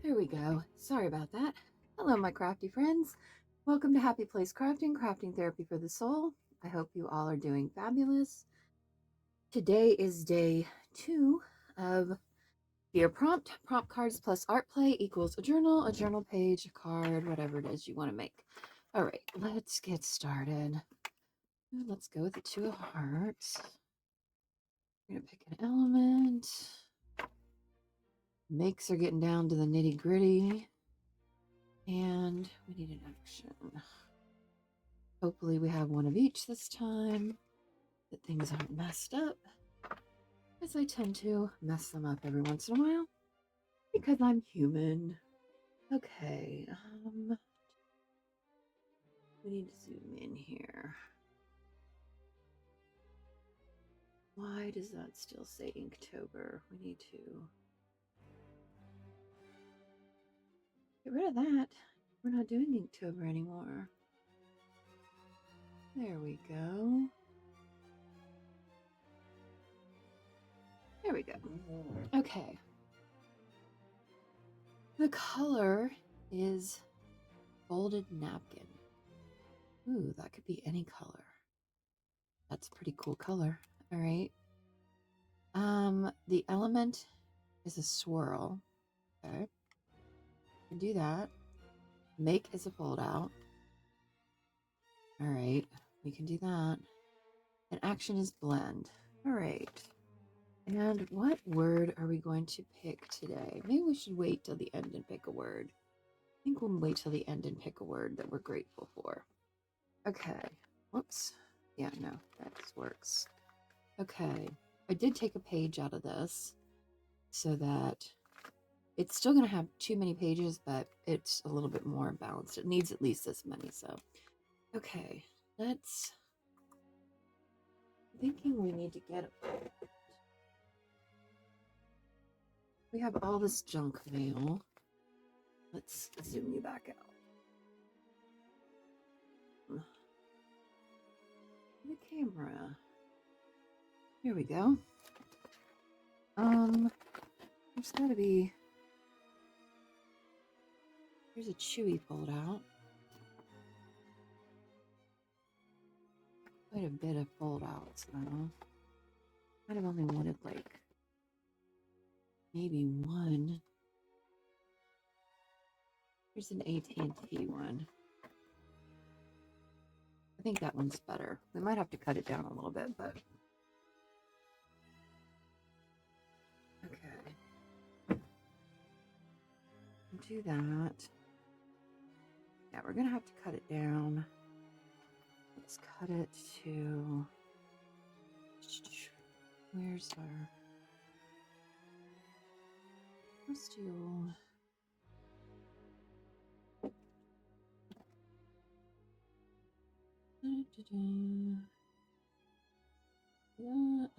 There we go. Sorry about that. Hello, my crafty friends. Welcome to Happy Place Crafting, crafting therapy for the soul. I hope you all are doing fabulous. Today is day 2 of Dear Prompt. Prompt cards plus art play equals a journal page, a card, whatever it is you want to make. All right, let's get started. Let's go with the Two of Hearts. We're going to pick an element. Makes are getting down to the nitty gritty. And we need an action. Hopefully we have one of each this time, that things aren't messed up, as I tend to mess them up every once in a while, because I'm human. Okay, we need to zoom in here. Why does that still say Inktober? We need to get rid of that. We're not doing Inktober anymore. There we go. There we go. Okay. The color is folded napkin. Ooh, that could be any color. That's a pretty cool color. All right. The element is a swirl. Okay. You can do that. Make is a fold out. All right. We can do that. And action is blend. All right. And what word are we going to pick today? Maybe we should wait till the end and pick a word. I think we'll wait till the end and pick a word that we're grateful for. Okay. Whoops. Yeah, no, that works. Okay. I did take a page out of this so that it's still going to have too many pages, but it's a little bit more balanced. It needs at least this many. So, okay, I'm thinking we need to get we have all this junk mail. Let's zoom you back out. The camera. Here we go. There's got to be. Here's a Chewy fold out. Quite a bit of fold outs now. I'd have only wanted like maybe one. Here's an AT&T one. I think that one's better. We might have to cut it down a little bit, but okay. Do that. Yeah, we're gonna have to cut it down. Let's cut it to. Where's our. Let's do. That.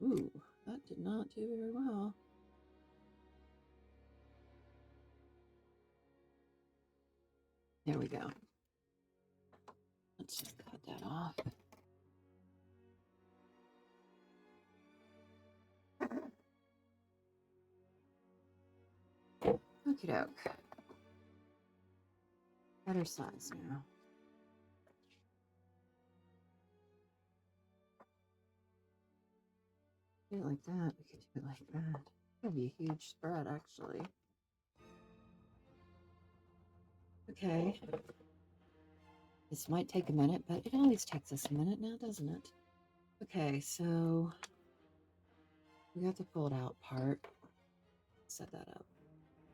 Ooh, that did not do very well. There we go. Let's just cut that off. Okie doke. Better size now. Do it like that. We could do it like that. That'd be a huge spread, actually. Okay. This might take a minute, but it always takes us a minute now, doesn't it? Okay, so we got the fold out part. Set that up.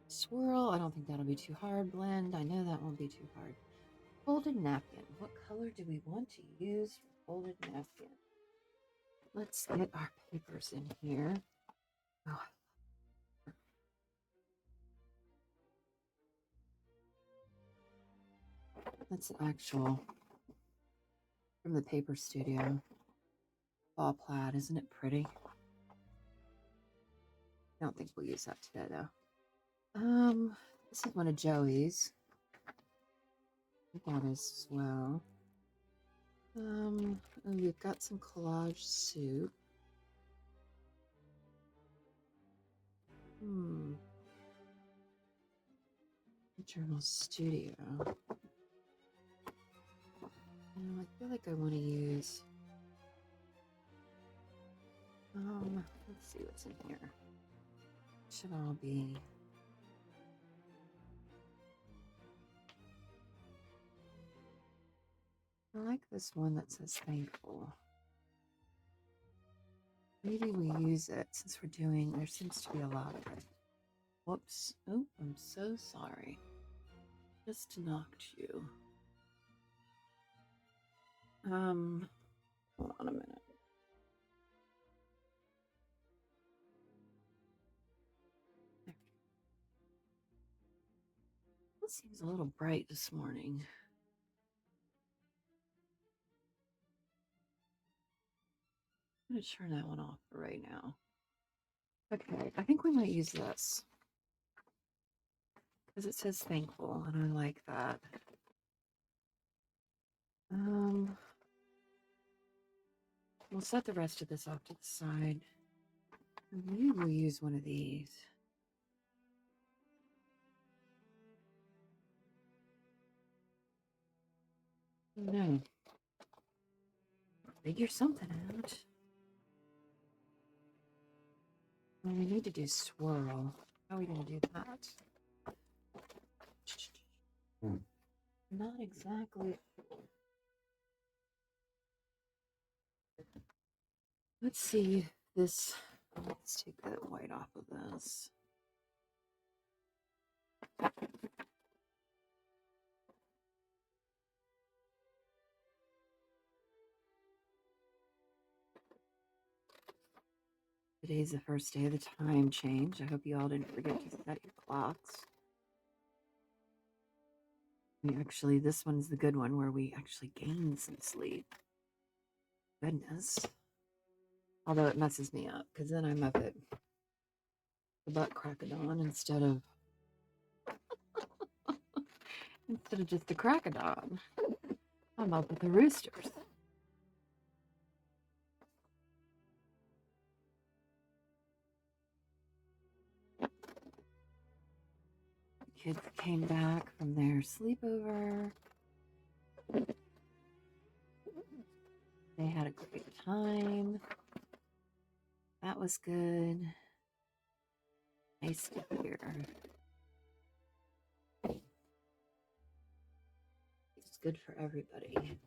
Swirl, I don't think that'll be too hard. Blend, I know that won't be too hard. Folded napkin. What color do we want to use for folded napkin? Let's get our papers in here. Oh. That's an actual from the paper studio. Ball plaid, isn't it pretty? I don't think we'll use that today though. This is one of Joey's. That as well. We've got some collage soup. Journal Studio. I feel like I want to use. Let's see what's in here. Should all be. I like this one that says thankful. Maybe we use it since we're doing. There seems to be a lot of it. Whoops. Oh, I'm so sorry. Just knocked you. Hold on a minute. It seems a little bright this morning. I'm going to turn that one off for right now. Okay, I think we might use this. Because it says thankful, and I like that. We'll set the rest of this off to the side. And maybe we'll use one of these. No. Figure something out. Well, we need to do swirl. How are we going to do that? Not exactly. Let's see this. Let's take the white off of this. Today's the first day of the time change. I hope you all didn't forget to set your clocks. Actually, this one's the good one where we actually gain some sleep. Goodness. Although it messes me up because then I'm up at the butt crack of dawn instead of just the crack of dawn. I'm up with the roosters. The kids came back from their sleepover. They had a great time. That was good. Nice to hear. It's good for everybody.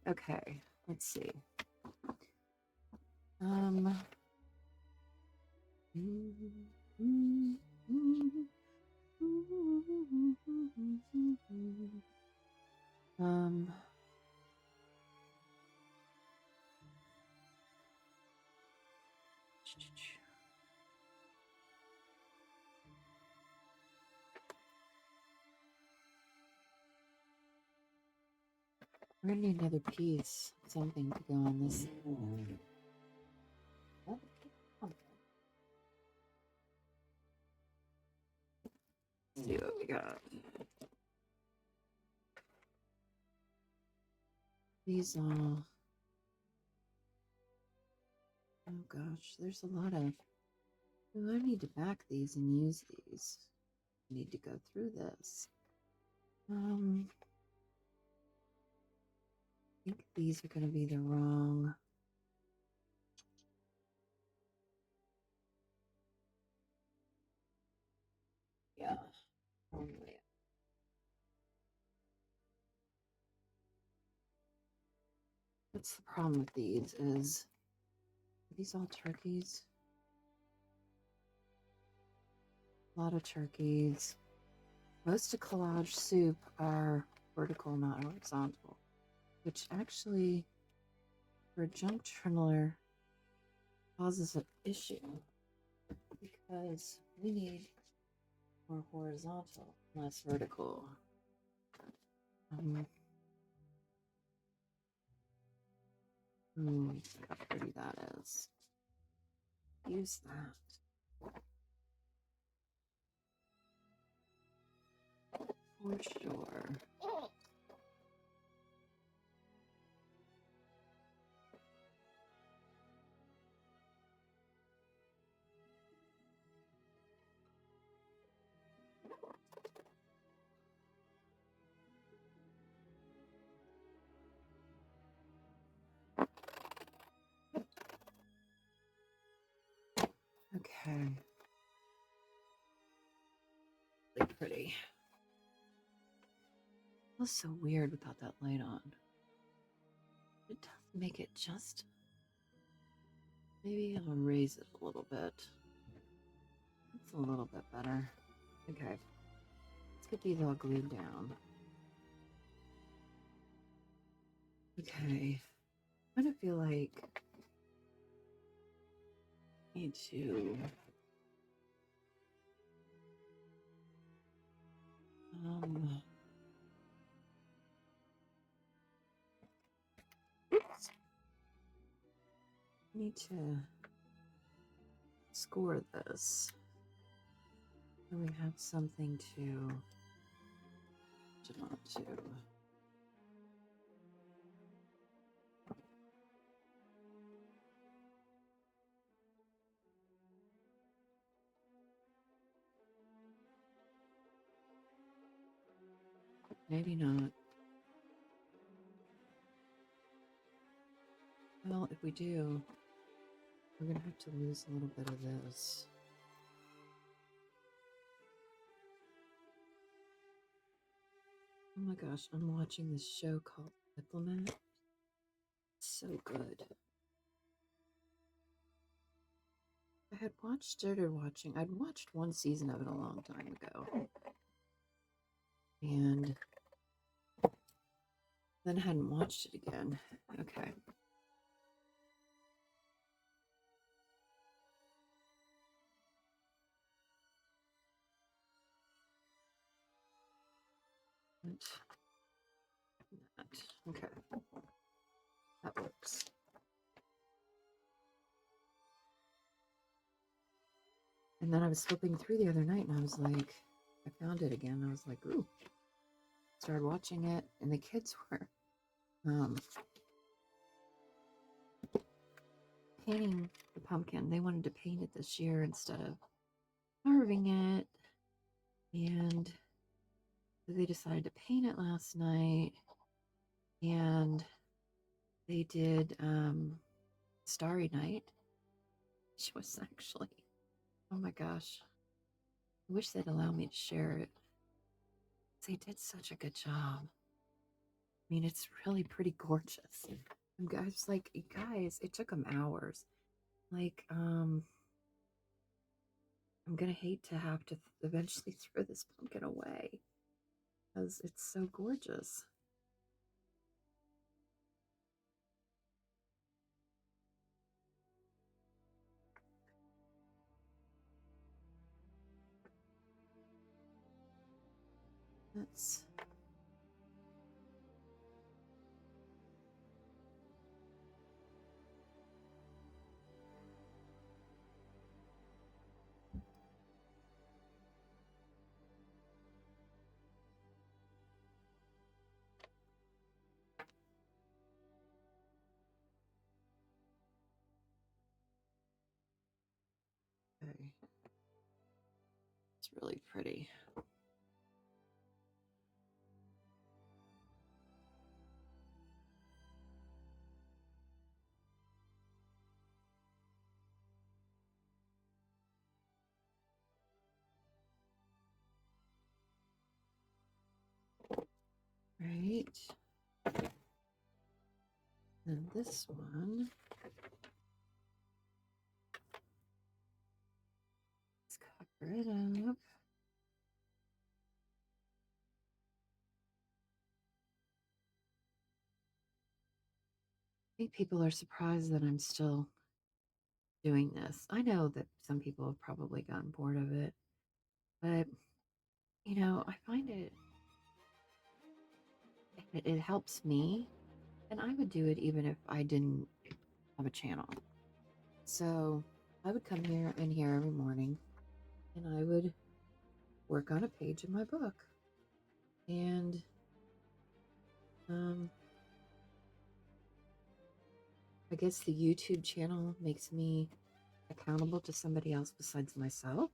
Okay, let's see. We're gonna need another piece, something to go on this. Let's see what we got. These all. Oh gosh, there's a lot of. Oh, I need to back these and use these. I need to go through this. I think these are going to be the wrong. Yeah, wrong way. What's the problem with these is, are these all turkeys? A lot of turkeys. Most of collage soup are vertical, not horizontal, which actually, for a junk trundler, causes an issue because we need more horizontal, less vertical. Look how pretty that is. Use that. For sure. Okay. Really pretty. It feels so weird without that light on. It does make it just. Maybe I'll raise it a little bit. It's a little bit better. Okay. Let's get these all glued down. Okay. I kind of feel like I need to oops. I need to score this. So we have something to on to. Maybe not. Well, if we do, we're going to have to lose a little bit of this. Oh my gosh, I'm watching this show called Diplomat. It's so good. I'd watched one season of it a long time ago. And then hadn't watched it again. Okay. Okay. That works. And then I was flipping through the other night and I was like, I found it again. I was like, ooh. Started watching it, and the kids were painting the pumpkin. They wanted to paint it this year instead of carving it. And so they decided to paint it last night. And they did Starry Night. Which was actually, oh my gosh. I wish they'd allow me to share it. They did such a good job. I mean, it's really pretty gorgeous. And guys, like, guys, it took them hours. Like, I'm gonna hate to have to eventually throw this pumpkin away because it's so gorgeous. That's okay. It's really pretty. Right. And this one. Let's cover it up. I think people are surprised that I'm still doing this. I know that some people have probably gotten bored of it, but I find it helps me, and I would do it even if I didn't have a channel. So I would come here every morning, and I would work on a page in my book, and I guess the YouTube channel makes me accountable to somebody else besides myself.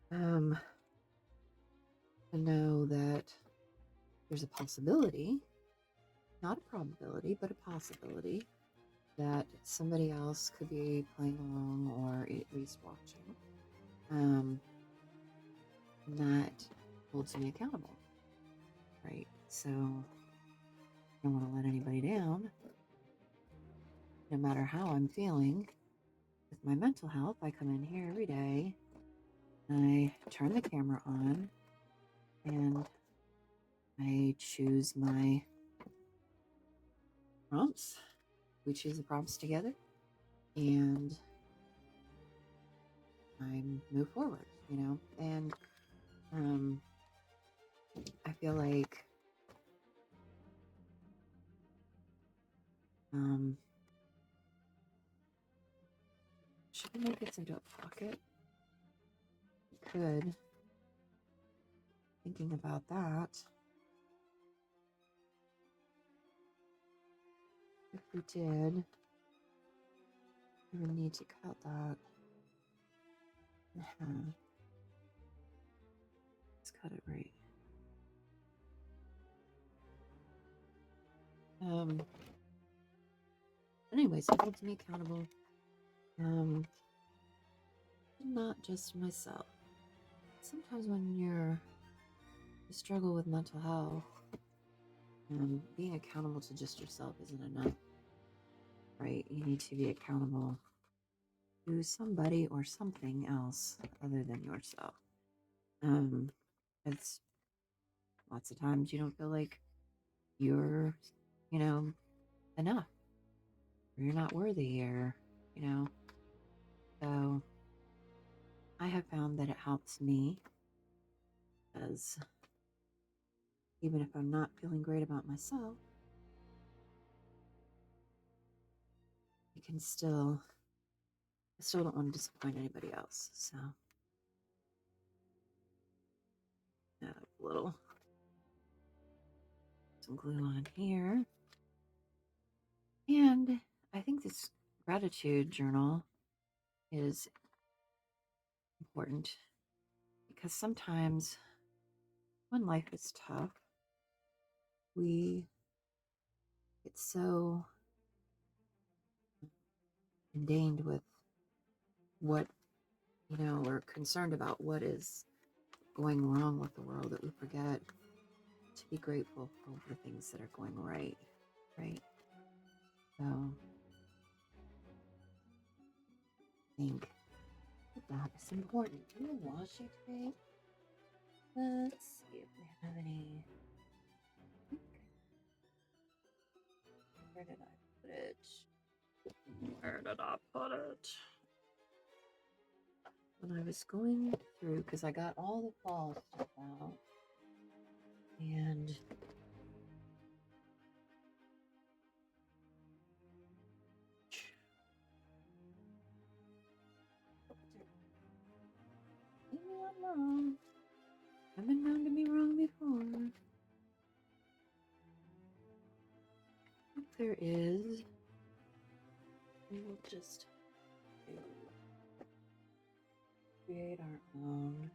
To know that there's a possibility, not a probability, but a possibility that somebody else could be playing along or at least watching. And that holds me accountable, right? So I don't want to let anybody down. No matter how I'm feeling with my mental health, I come in here every day, I turn the camera on, and I choose my prompts. We choose the prompts together, and I move forward, and I feel like should I make this into a pocket? Could. Thinking about that. If we did, we would need to cut that in half. Let's cut it right. Anyways, it holds me accountable. Not just myself. Sometimes when you struggle with mental health, being accountable to just yourself isn't enough, right? You need to be accountable to somebody or something else other than yourself. It's lots of times you don't feel like you're, enough, or you're not worthy, or, so I have found that it helps me, because even if I'm not feeling great about myself, I still don't want to disappoint anybody else. So add a little some glue on here. And I think this gratitude journal is important because sometimes when life is tough, we get so inundated with what, we're concerned about what is going wrong with the world that we forget to be grateful for things that are going right. So I think that is important. Can you wash it today? Let's see if we have any. Where did I put it? When I was going through, because I got all the fall stuff out, and maybe I'm wrong. I've been known to be wrong before. If there is, we will just create our own.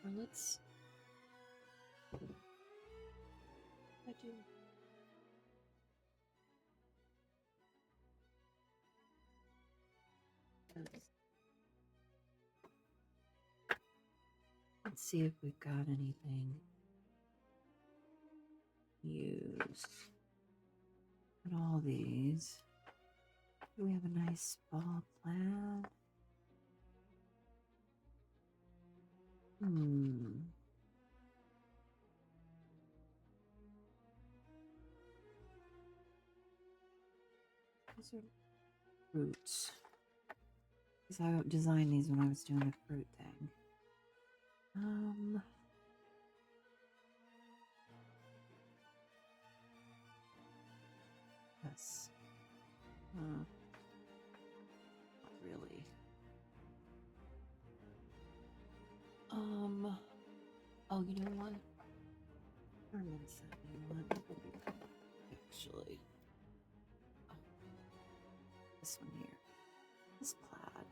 Or let's. I do. Let's see if we've got anything used. And all these. Do we have a nice ball plaid? These are fruits. Because I designed these when I was doing the fruit thing. Yes. Not really. Oh, you know what? Herman sent me one. Actually. Oh, this one here. This plaid.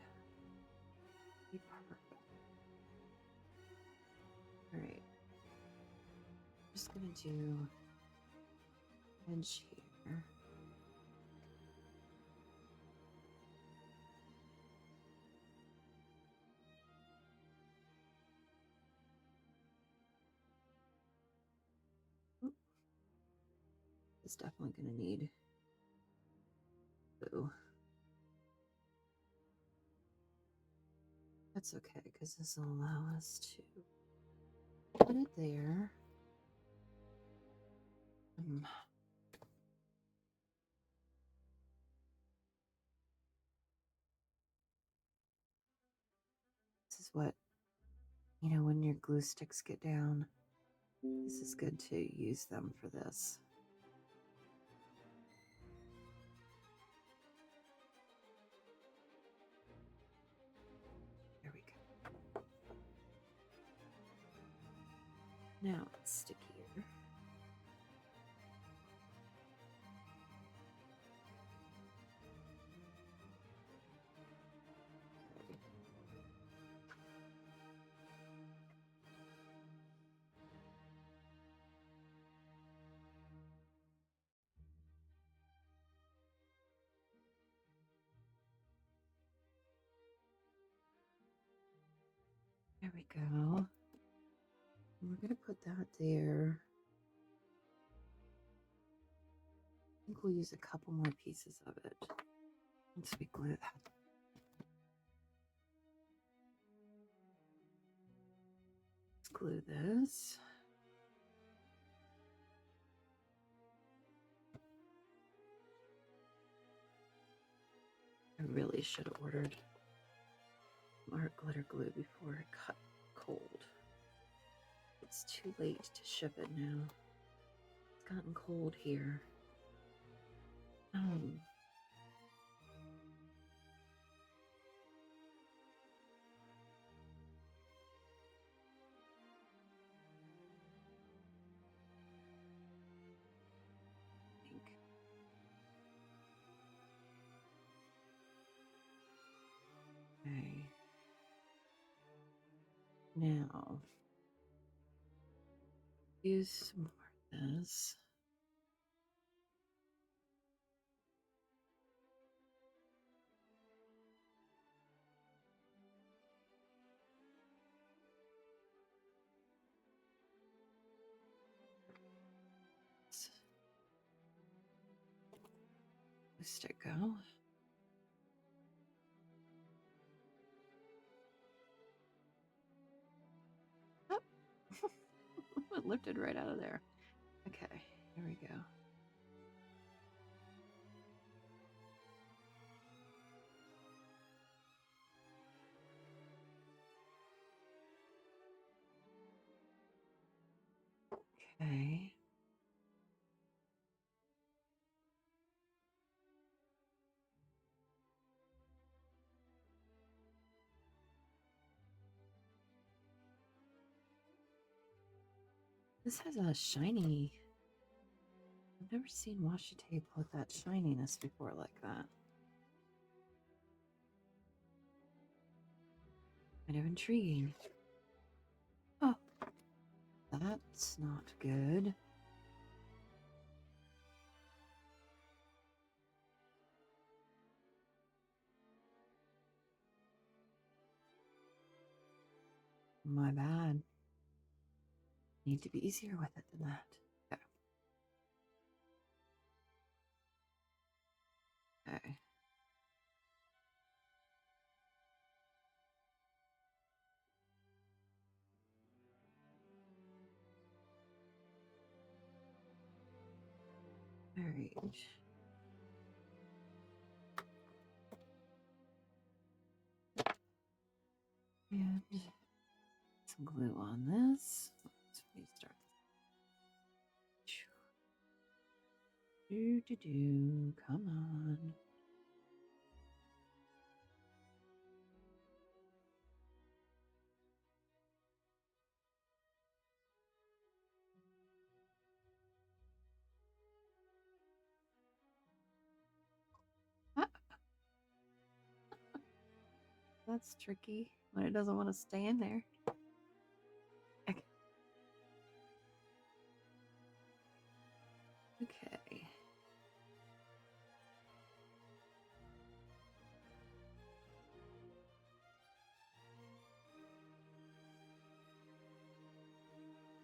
Be perfect. Alright. Just gonna do edge here. Oop. It's definitely gonna need glue. That's okay, because this will allow us to put it there. This is what, when your glue sticks get down, this is good to use them for this. There we go. Now it's stickier. There we go. We're going to put that there. I think we'll use a couple more pieces of it once we glue that. Let's glue this. I really should have ordered art glitter glue before it got cold. It's too late to ship it now. It's gotten cold here. Okay. Now, use some more of this. Stick go. Oh. It lifted right out of there. Okay, here we go. Okay. This has a shiny. I've never seen washi tape with that shininess before like that. Kind of intriguing. Oh, that's not good. My bad. Need to be easier with it than that. Okay. Okay. All right. And some glue on this. Let me start this. Come on. Ah, that's tricky when it doesn't want to stay in there. Okay. Okay.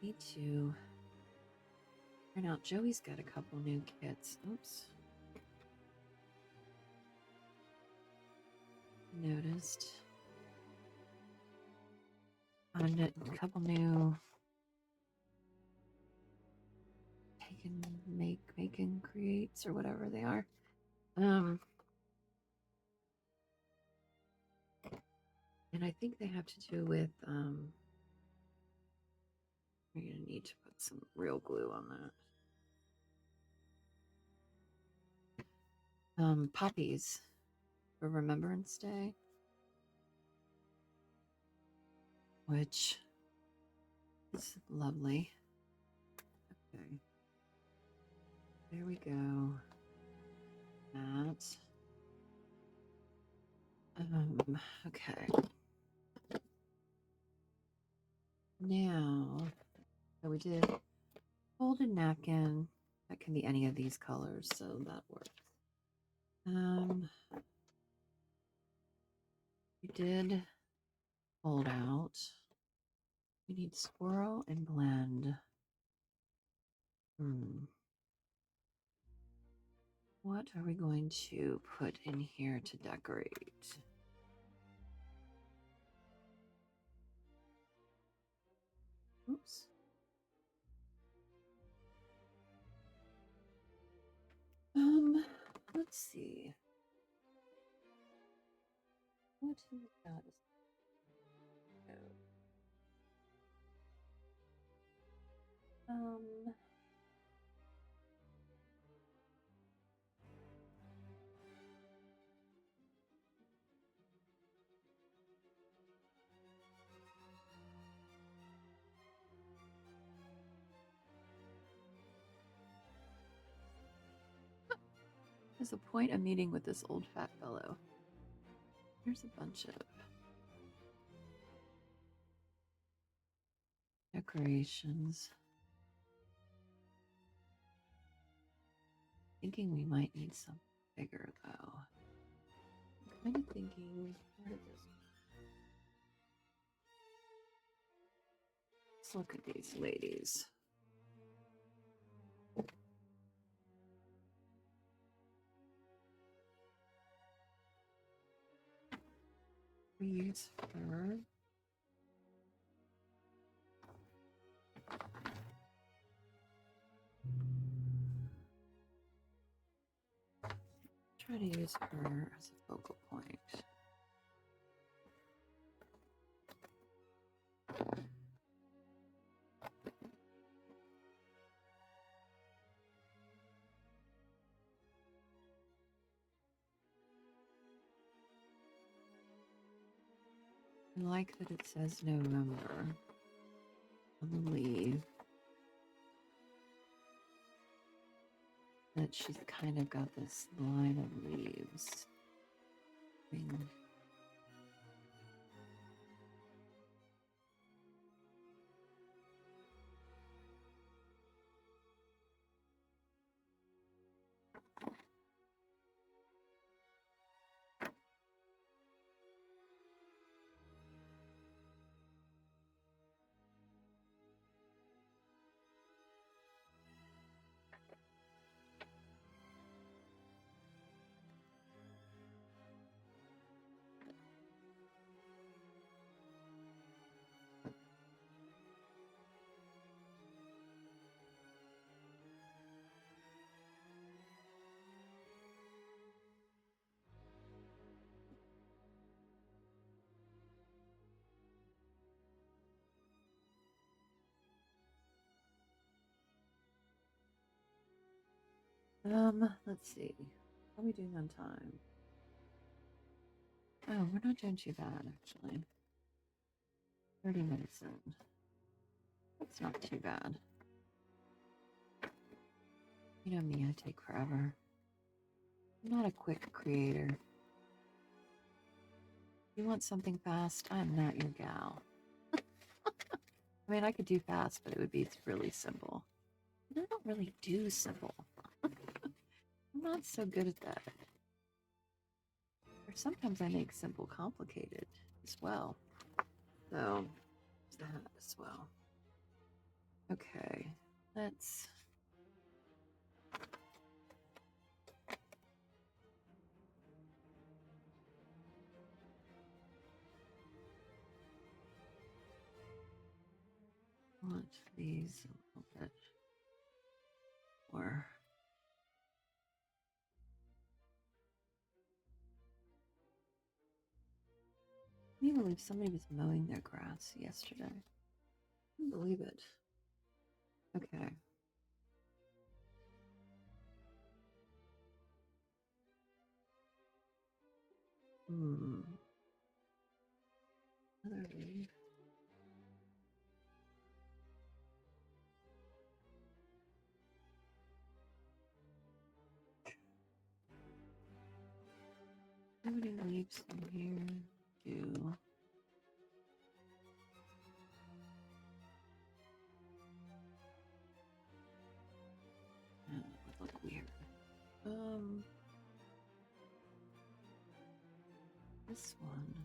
Need to turn out. Joey's got a couple new kits. Oops. Noticed. On a couple new make and creates or whatever they are. And I think they have to do with we're gonna need to put some real glue on that. Poppies for Remembrance Day, which is lovely. Okay. There we go. That. Okay. Now, so we did folded napkin. That can be any of these colors, so that works. We did fold out. We need swirl and blend. What are we going to put in here to decorate? Oops. Let's see. What have we got? There's a point of meeting with this old fat fellow. Here's a bunch of decorations. Thinking we might need some bigger though. I'm kind of thinking, where did this? Let's look at these ladies. We use fur. Try to use her as a focal point. I like that it says November on the leaf. That she's kind of got this line of leaves. Let's see. How are we doing on time? Oh, we're not doing too bad, actually. 30 minutes in. That's not too bad. You know me, I take forever. I'm not a quick creator. If you want something fast, I'm not your gal. I mean, I could do fast, but it would be really simple. And I don't really do simple. not so good at that. Or sometimes I make simple complicated as well. So that as well. Okay, let's want these a little bit more. I can't believe somebody was mowing their grass yesterday. I can't believe it. Okay. Another leaf. How many leaves in here? Two. That would look weird. This one.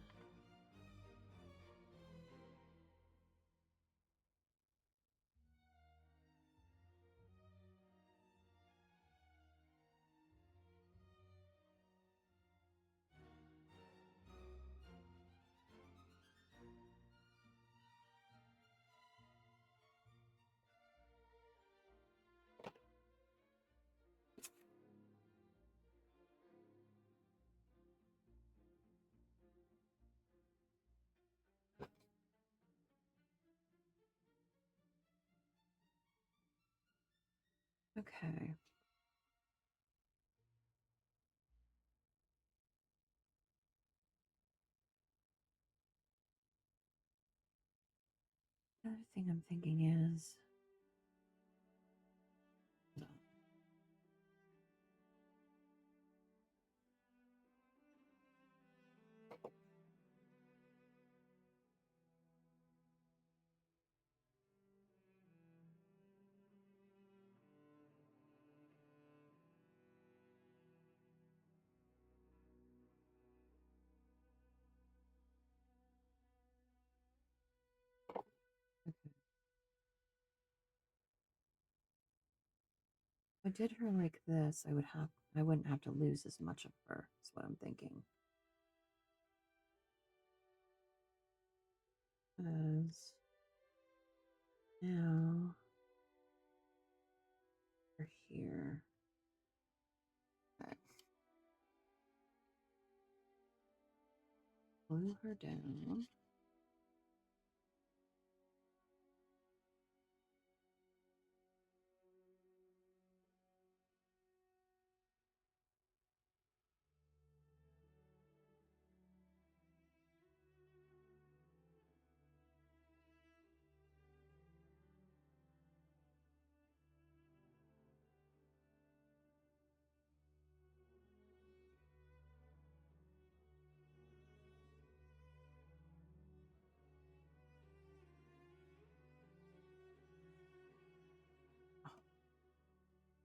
Okay. The other thing I'm thinking is if I did her like this, I wouldn't have to lose as much of her, is what I'm thinking. Because now we're here. Okay. Glue her down.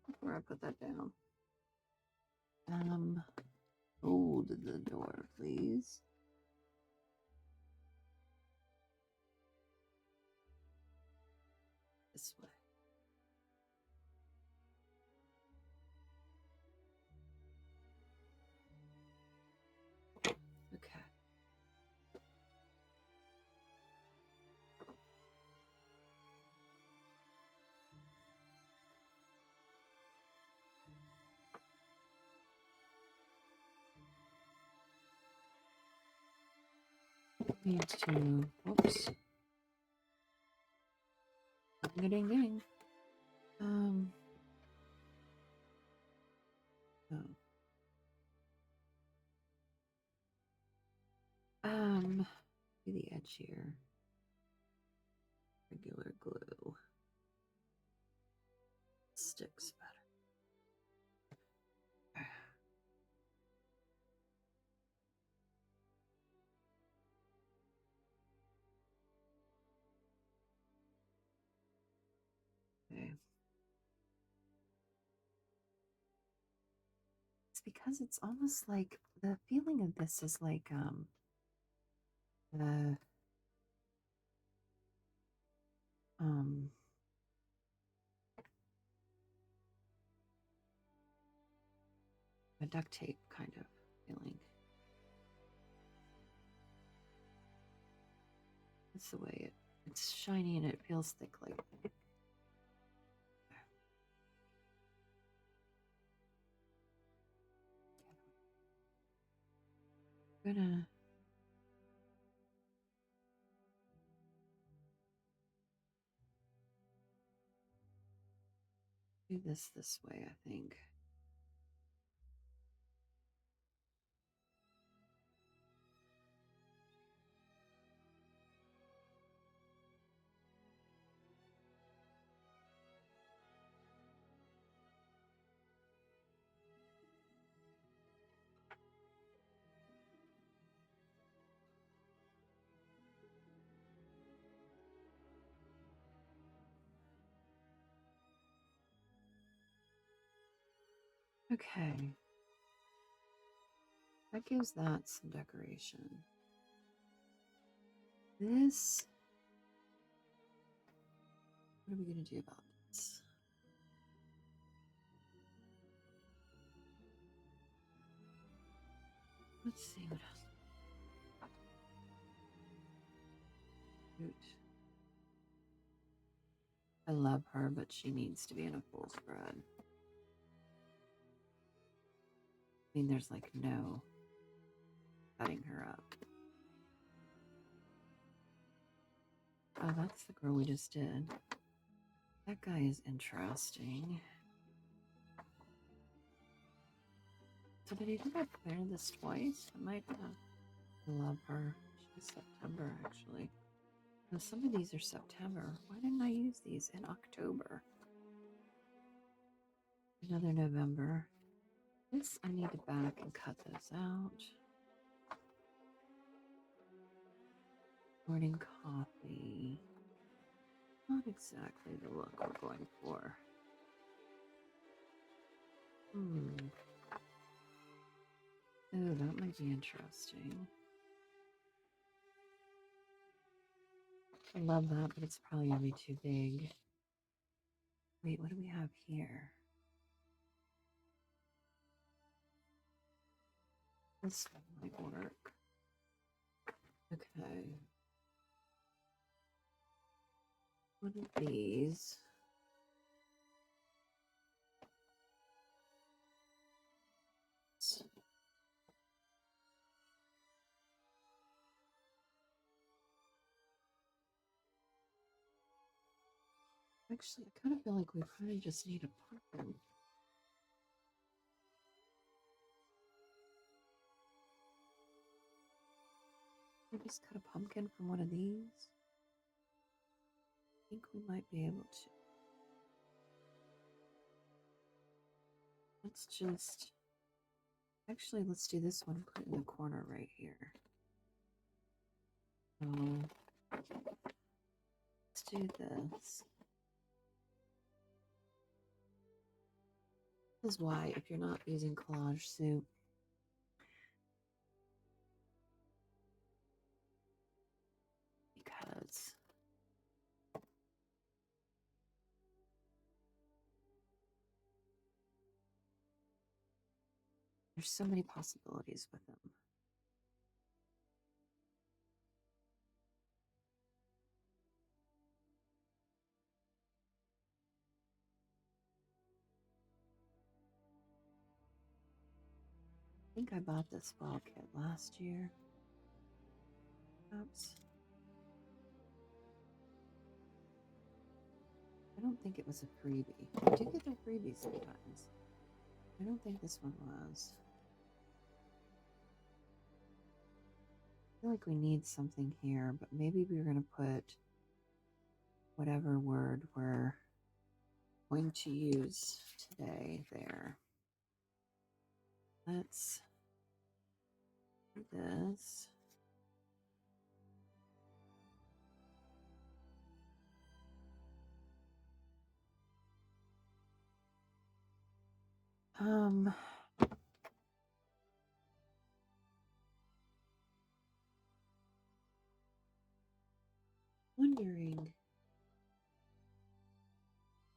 Before I put that down. Hold the door, please. This way. Okay. Need to, whoops. Ding ding ding. Oh. Do the edge here. Regular glue. Sticks better. Okay. It's because it's almost like the feeling of this is like uh um a duct tape kind of feeling. That's the way it's shiny and it feels thick like that. I'm gonna do this way, I think. Okay. That gives that some decoration. This, what are we going to do about this? Let's see what else. Shoot. I love her, but she needs to be in a full spread. I mean, there's like no cutting her up. Oh, that's the girl we just did. That guy is interesting. So did he think I planted this twice? I might have. I love her. She's September, actually. No, some of these are September. Why didn't I use these in October? Another November. This, I need to back and cut this out. Morning coffee. Not exactly the look we're going for. Oh, that might be interesting. I love that, but it's probably going to be too big. Wait, what do we have here? This might work. Okay. One of these. Actually, I kind of feel like we probably just need a pumpkin. I just cut a pumpkin from one of these. I think we might be able to. Let's just. Actually, let's do this one. Put it in the corner right here. Let's do this. This is why, if you're not using collage soup, because there's so many possibilities with them. I think I bought this fall kit last year. Oops. I don't think it was a freebie. I do get their freebies sometimes. I don't think this one was. I feel like we need something here, but maybe we're going to put whatever word we're going to use today there. Let's do this.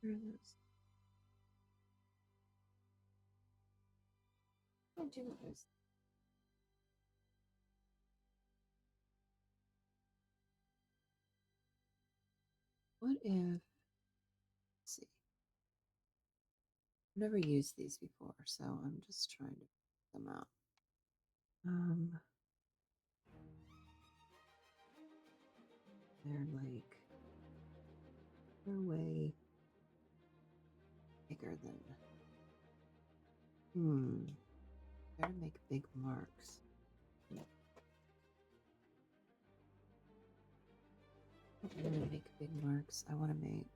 Where is this? What do I do with this? What if, let's see, I've never used these before, so I'm just trying to figure them out. They're like, they're way bigger than, gotta make big marks. I don't want to make big marks. I want to make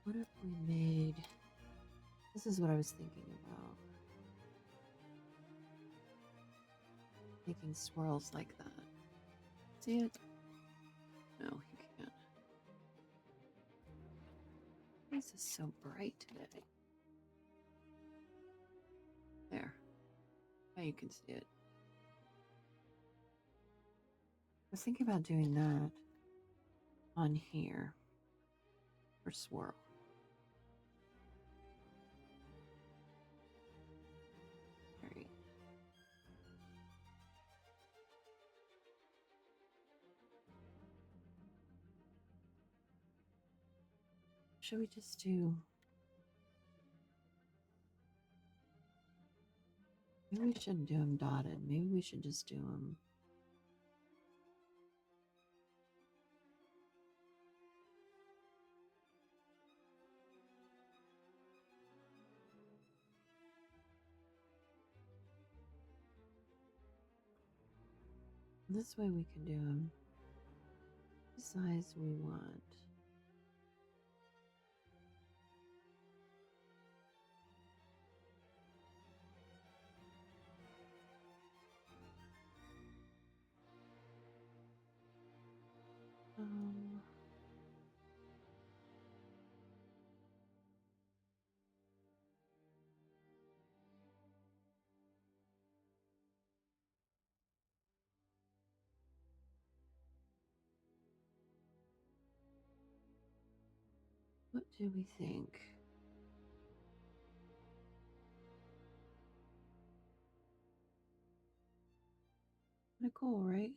what if we made, this is what I was thinking about, making swirls like that. See it? No, you can't. This is so bright today. There. Now you can see it. I was thinking about doing that on here for swirl. Right. Should we just do, maybe we shouldn't do them dotted. Maybe we should just do them this way. We can do them the size we want. What do we think? Kind of cool, right?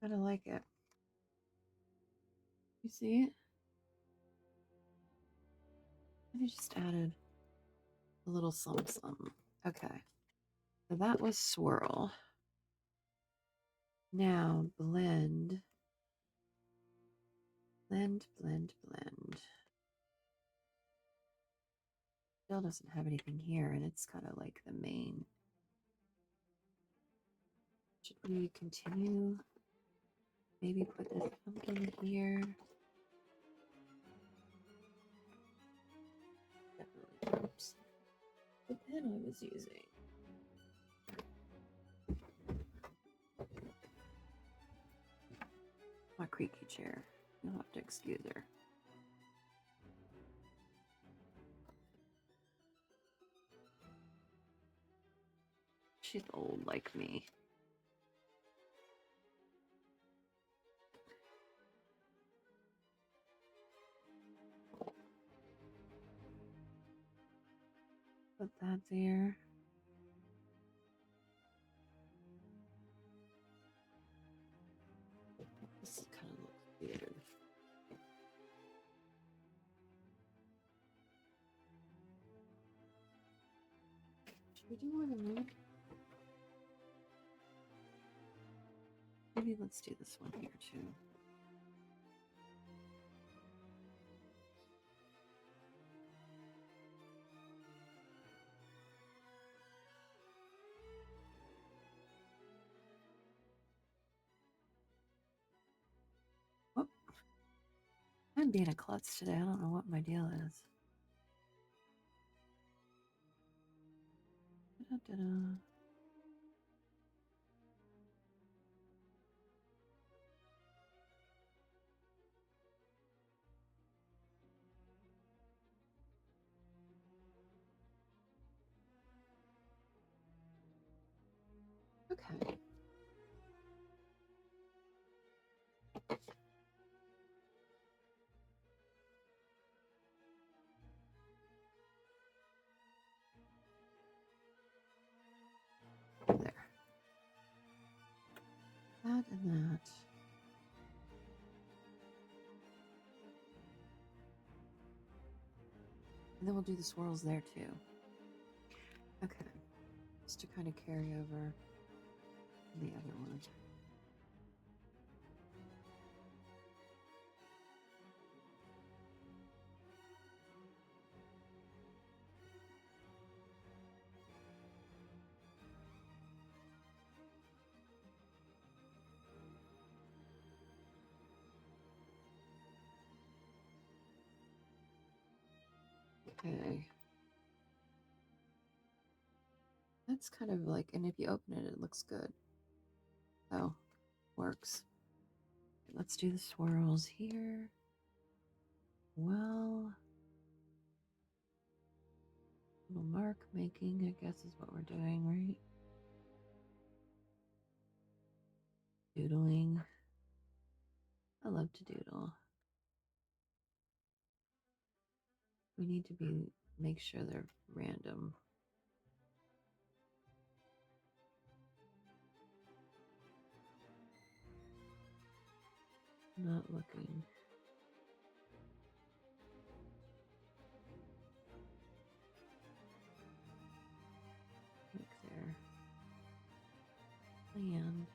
Kind of like it. You see it? I just added a little something. Okay. So that was swirl. Now blend. Blend, blend, blend. Still doesn't have anything here, and it's kind of like the main. Should we continue? Maybe put this pumpkin here. Oops. The pen I was using. My creaky chair. You'll have to excuse her. She's old like me. Put that there. This kind of looks weird. Should we do more than one? Maybe let's do this one here too. Oh, I'm being a klutz today. I don't know what my deal is. Da-da-da-da. Okay. There. That and that. And then we'll do the swirls there too. Okay. Just to kind of carry over the other one. Okay. That's kind of like, and if you open it, it looks good. So, works. Okay, let's do the swirls here. Well, little mark making, I guess, is what we're doing, right? Doodling. I love to doodle. We need to make sure they're random. Not looking. Like they're planned.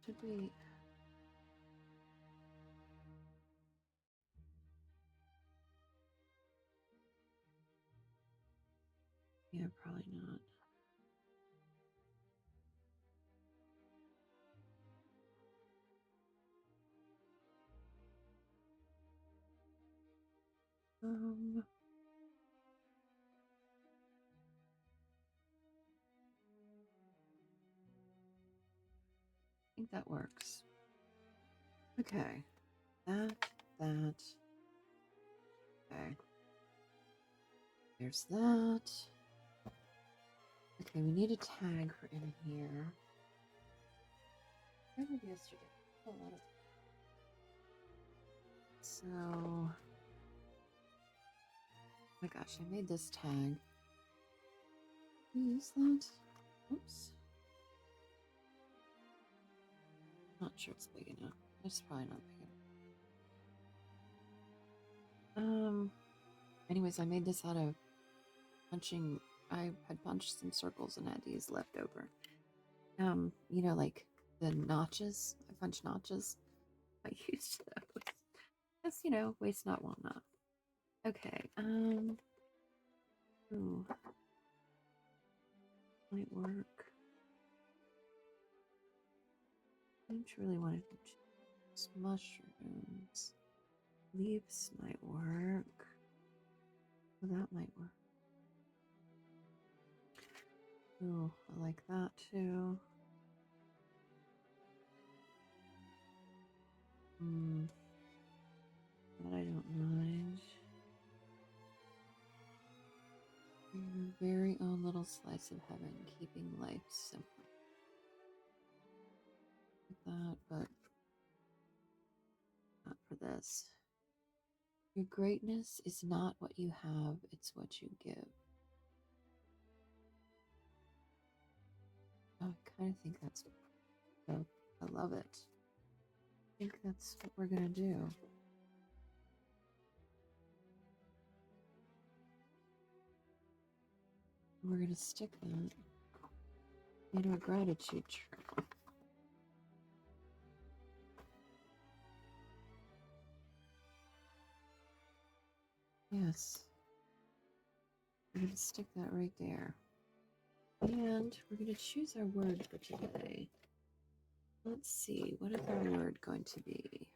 Should we? Yeah, probably not. I think that works. Okay. That. Okay. There's that. Okay, we need a tag for in here. Where did yesterday? A lot of. So, oh my gosh, I made this tag. Can we use that? Oops. Not sure it's big enough. It's probably not big enough. Anyways, I made this out of punching. I had punched some circles and had these left over. You know, like the notches. I punched notches. I used those. That's, you know, waste not, want not. Okay. Ooh. Might work. I don't really want to choose mushrooms. Leaves might work. Well, that might work. Ooh, I like that too. That I don't mind. Your very own little slice of heaven, keeping life simple. Like that, but not for this. Your greatness is not what you have, it's what you give. Oh, I kind of think that's, I love it. I think that's what we're going to do. We're going to stick that in our gratitude journal. Yes. We're going to stick that right there. And we're going to choose our word for today. Let's see, what is our word going to be?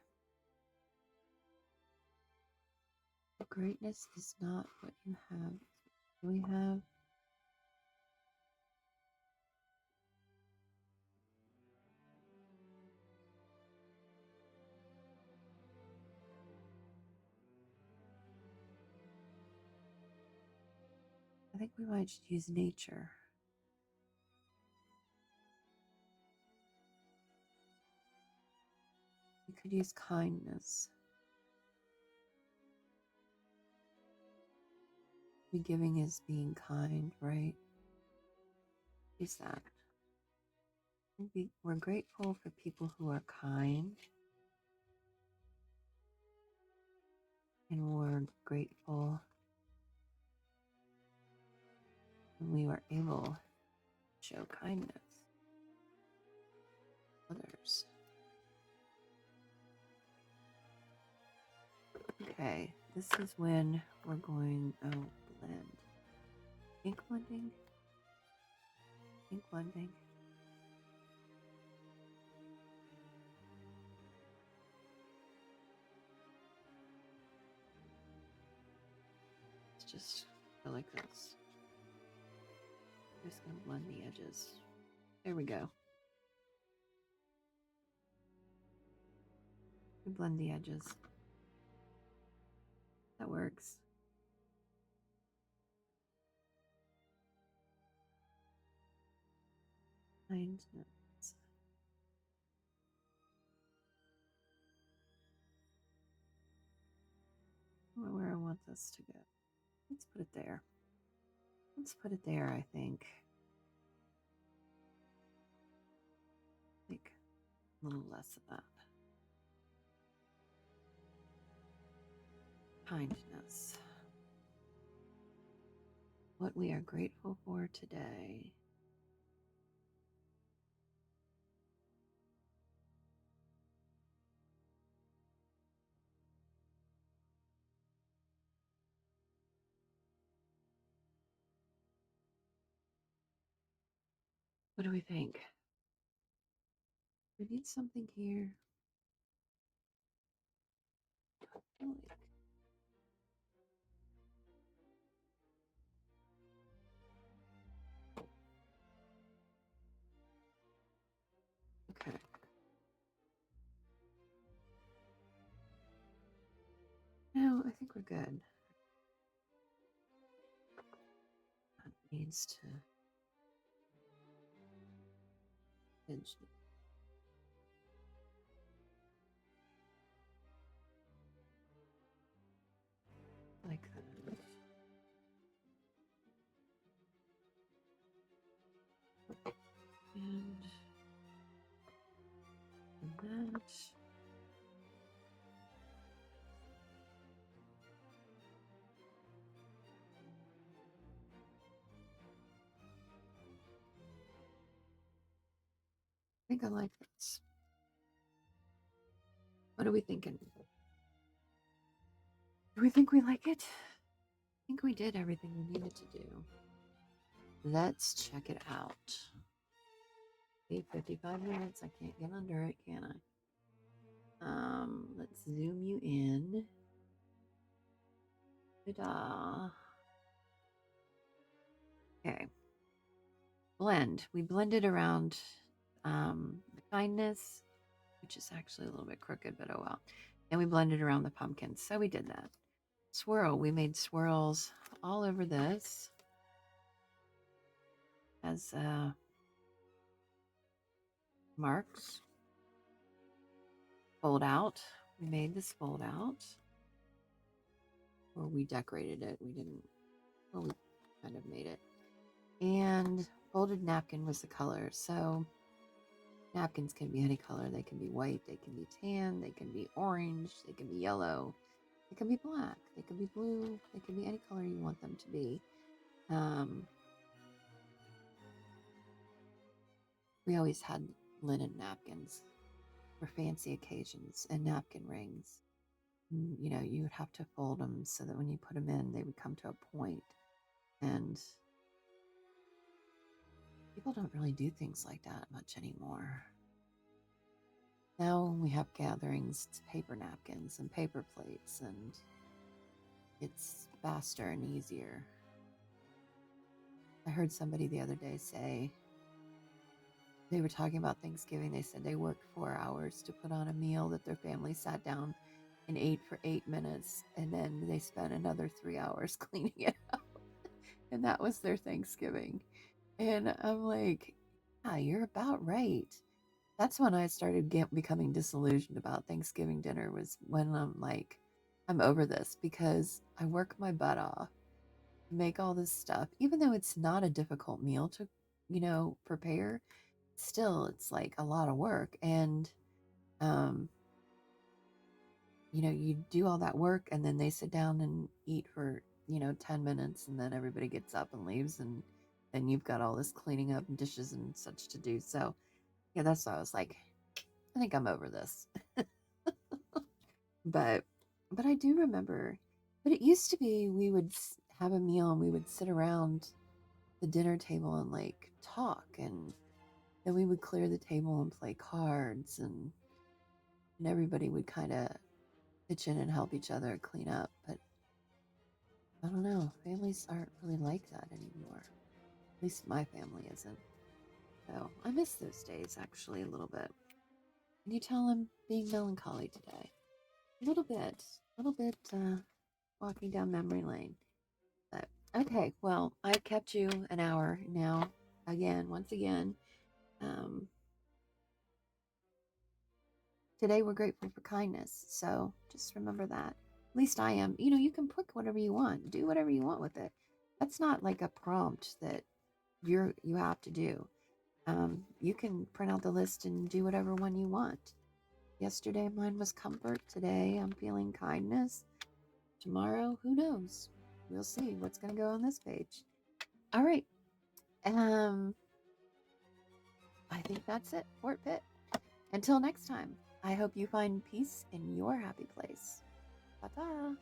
Greatness is not what you have. Do we have? I think we might just use nature. We could use kindness. Be giving is being kind, right? Use that. We're grateful for people who are kind, and we're grateful when we were able to show kindness to others. Okay, this is when we're going, blend. Ink blending? Ink blending. Let's just go like this. I'm just gonna blend the edges. There we go. We blend the edges. That works. Kindness. Where I want this to go. Let's put it there. Let's put it there, I think. Like a little less of that. Kindness. What we are grateful for today. What do we think? We need something here. Okay. No, I think we're good. That needs to edge like that. And that. I think I like this. What are we thinking? Do we think we like it? I think we did everything we needed to do. Let's check it out. 55 minutes. I can't get under it, can I? Let's zoom you in. Ta-da. Okay. Blend. We blended around the kindness, which is actually a little bit crooked, but oh well. And we blended around the pumpkins. So we did that. Swirl. We made swirls all over this as marks. Fold out. We made this fold out. Or we decorated it. We didn't. Well, we kind of made it. And folded napkin was the color. So napkins can be any color. They can be white, they can be tan, they can be orange, they can be yellow, they can be black, they can be blue, they can be any color you want them to be. We always had linen napkins for fancy occasions and napkin rings. You know, you would have to fold them so that when you put them in, they would come to a point. And people don't really do things like that much anymore. Now when we have gatherings, it's paper napkins and paper plates, and it's faster and easier. I heard somebody the other day say they were talking about Thanksgiving. They said they worked 4 hours to put on a meal that their family sat down and ate for 8 minutes, and then they spent another 3 hours cleaning it up. And that was their Thanksgiving. And I'm like, yeah, you're about right. That's when I started becoming disillusioned about Thanksgiving dinner, was when I'm like, I'm over this because I work my butt off to make all this stuff, even though it's not a difficult meal to, prepare. Still, it's like a lot of work. And, um, you do all that work and then they sit down and eat for, 10 minutes and then everybody gets up and leaves. And then you've got all this cleaning up and dishes and such to do. So, yeah, that's why I was like, I think I'm over this. But I do remember, but it used to be we would have a meal and we would sit around the dinner table and like talk, and then we would clear the table and play cards, and everybody would kind of pitch in and help each other clean up. But I don't know, families aren't really like that anymore. At least my family isn't. So I miss those days actually a little bit. Can you tell I'm being melancholy today? A little bit walking down memory lane. But okay, well, I've kept you an hour now. Again, once again, um, today we're grateful for kindness. So just remember that. At least I am. You can pick whatever you want, do whatever you want with it. That's not like a prompt that you have to do. You can print out the list and do whatever one you want. Yesterday mine was comfort. Today I'm feeling kindness. Tomorrow, who knows? We'll see what's going to go on this page. All right. Um, I think that's it, Fort Pitt. Until next time, I hope you find peace in your happy place. Ta ta.